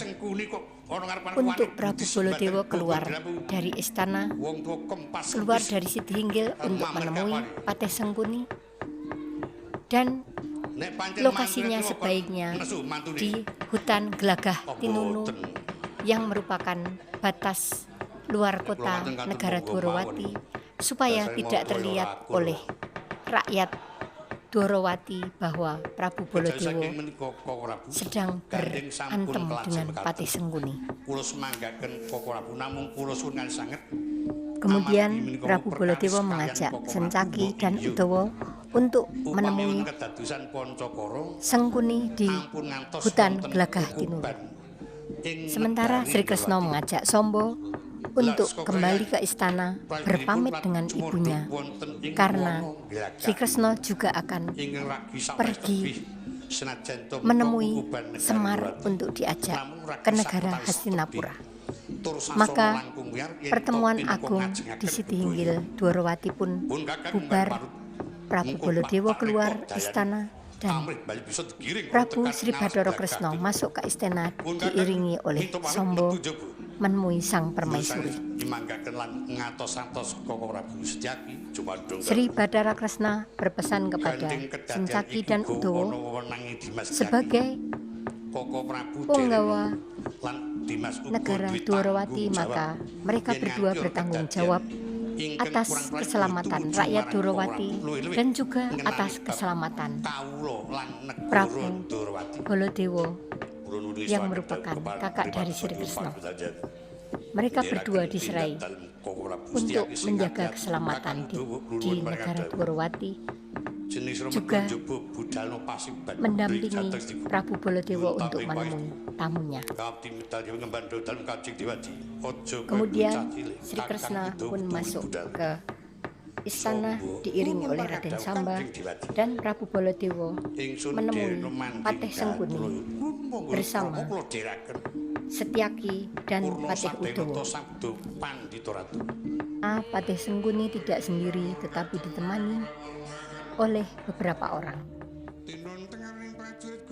[SPEAKER 1] untuk Prabu Baladewa keluar dari istana, keluar dari Sitihinggil untuk menemui Patih Sengkuni, dan lokasinya sebaiknya di hutan Gelagah Tinunu yang merupakan batas luar kota negara Dwarawati, supaya tidak terlihat oleh rakyat Dwarawati bahwa Prabu Baladewa sedang berantem dengan Patih Sengkuni. Kemudian Prabu Baladewa mengajak Sencaki dan Udawa untuk menemui Sengkuni di hutan Gelagah Tinunu. Sementara Sri Kresna mengajak Sombo untuk kembali ke istana berpamit dengan ibunya, karena Sri Kresna juga akan pergi menemui Semar untuk diajak ke negara Hastinapura. Maka pertemuan agung di Sitihinggil Dwarawati pun bubar. Prabu Baladewa keluar istana dan Prabu Sri Bathara Kresna masuk ke istana diiringi oleh Sombo menemui sang permaisuri. Sri Bathara Kresna berpesan kepada Sencaki dan Udawa sebagai penggawa negara Dwarawati, maka mereka berdua bertanggung jawab atas keselamatan rakyat Dwarawati dan juga atas keselamatan Prabu Baladewa yang merupakan kakak dari Sri Kresna. Mereka berdua diserai untuk menjaga keselamatan di negara Dwarawati, juga mendampingi Prabu Baladewa untuk menemui tamunya. Kemudian Sri Kresna pun masuk ke istana diiringi oleh Raden Samba dan Prabu Baladewa menemui Patih Sengkuni bersama Setyaki dan Patih Udawa. Patih Sengkuni tidak sendiri tetapi ditemani oleh beberapa orang.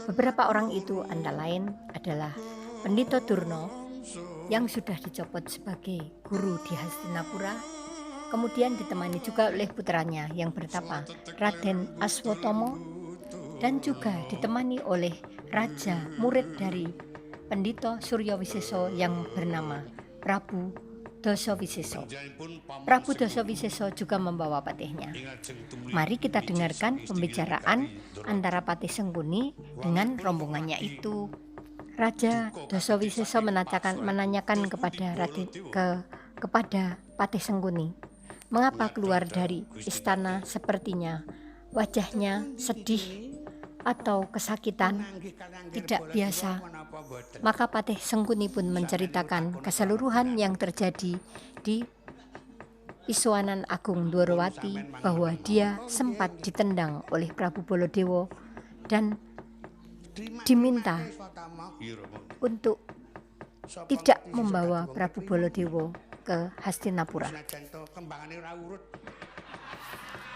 [SPEAKER 1] Beberapa orang itu antara lain adalah Pendhita Durna yang sudah dicopot sebagai guru di Hastinapura, kemudian ditemani juga oleh putranya yang bertapa Raden Aswatama, dan juga ditemani oleh raja murid dari Pendhita Suryawisesa yang bernama Prabu Dasawisesa. Prabu Dasawisesa juga membawa patihnya. Mari kita dengarkan pembicaraan antara Patih Sengkuni dengan rombongannya itu. Raja Dasawisesa menanyakan kepada Patih Sengkuni, mengapa keluar dari istana sepertinya wajahnya sedih atau kesakitan, tidak biasa. Maka Patih Sengkuni pun menceritakan keseluruhan yang terjadi di Pisuanan Agung Dwarawati, bahwa dia sempat ditendang oleh Prabu Baladewa dan diminta untuk tidak membawa Prabu Baladewa ke Hastinapura.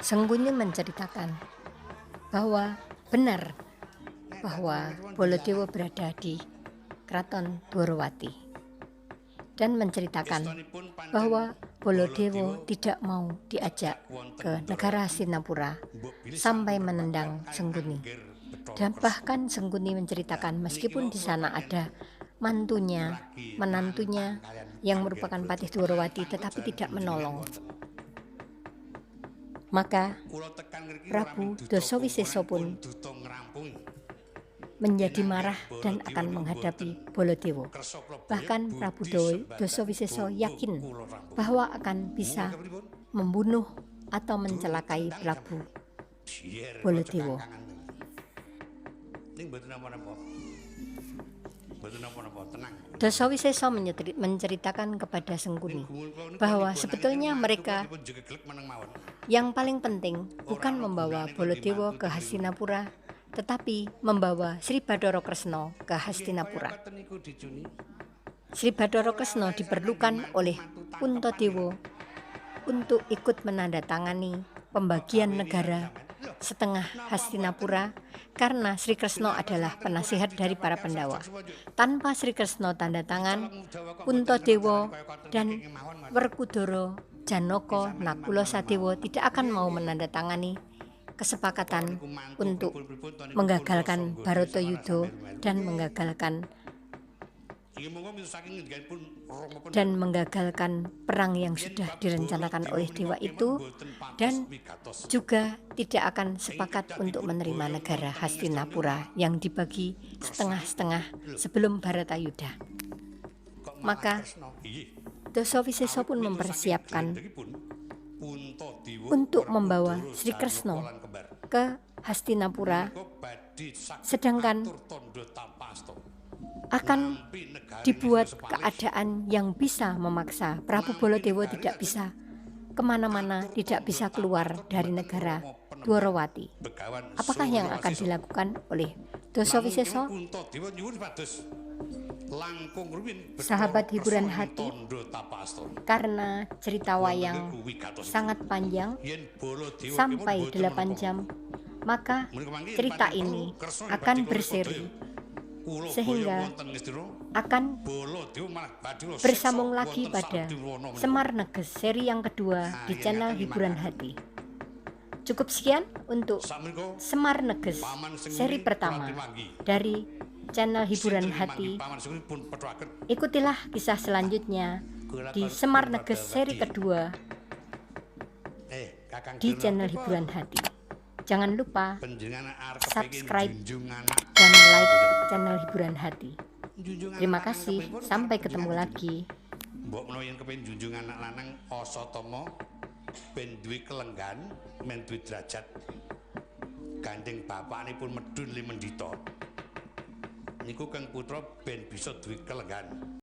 [SPEAKER 1] Sengkuni menceritakan bahwa benar bahwa Baladewa berada di Kraton Dwarawati, dan menceritakan bahwa Baladewa tidak mau diajak ke negara Hastinapura sampai menendang Sengkuni. Dan bahkan Sengkuni menceritakan meskipun di sana ada menantunya yang merupakan Patih Dwarawati, tetapi tidak menolong. Maka Prabu Dasawisesa pun menjadi marah dan akan menghadapi Baladewa. Bahkan Prabu Dasawisesa yakin bahwa akan bisa membunuh atau mencelakai Prabu Baladewa. Dasawisesa menceritakan kepada Sengkuni bahwa sebetulnya mereka yang paling penting bukan membawa Baladewa ke Hastinapura, tetapi membawa Sri Bathara Kresna ke Hastinapura. Sri Bathara Kresna diperlukan oleh Puntadewa untuk ikut menandatangani pembagian negara setengah Hastinapura, karena Sri Kresna adalah penasihat dari para Pandawa. Tanpa Sri Kresna tanda tangan, Puntadewa dan Werkudara, Janaka, Nakula Sadewa tidak akan mau menandatangani kesepakatan untuk menggagalkan Baratayuda dan menggagalkan perang yang sudah direncanakan oleh dewa itu, dan juga tidak akan sepakat untuk menerima negara Hastinapura yang dibagi setengah-setengah sebelum Baratayuda. Maka Dasawisesa pun mempersiapkan untuk membawa Sri Kresna ke Hastinapura, sedangkan akan dibuat keadaan yang bisa memaksa Prabu Baladewa tidak bisa kemana-mana, tidak bisa keluar dari negara Dwarawati. Apakah yang akan dilakukan oleh Dasawisesa? Sahabat hiburan hati, karena cerita wayang sangat panjang sampai 8 jam, maka cerita ini akan berseri sehingga akan bersambung lagi pada Semar Neges seri yang kedua di channel Hiburan Hati. Cukup sekian untuk Semar Neges seri pertama dari channel Hiburan Hati. Ikutilah kisah selanjutnya di Semar Neges seri kedua di channel Hiburan Hati. Jangan lupa subscribe dan like channel Hiburan Hati. Terima kasih, sampai ketemu lagi.
[SPEAKER 2] Mbok menawa yen kepengin junjung anak lanang asatama ben duwe kelenggan, men duwe derajat gandeng bapanipun medun li mendhita. Niku Kang Putra ben bisa duwe kelenggan.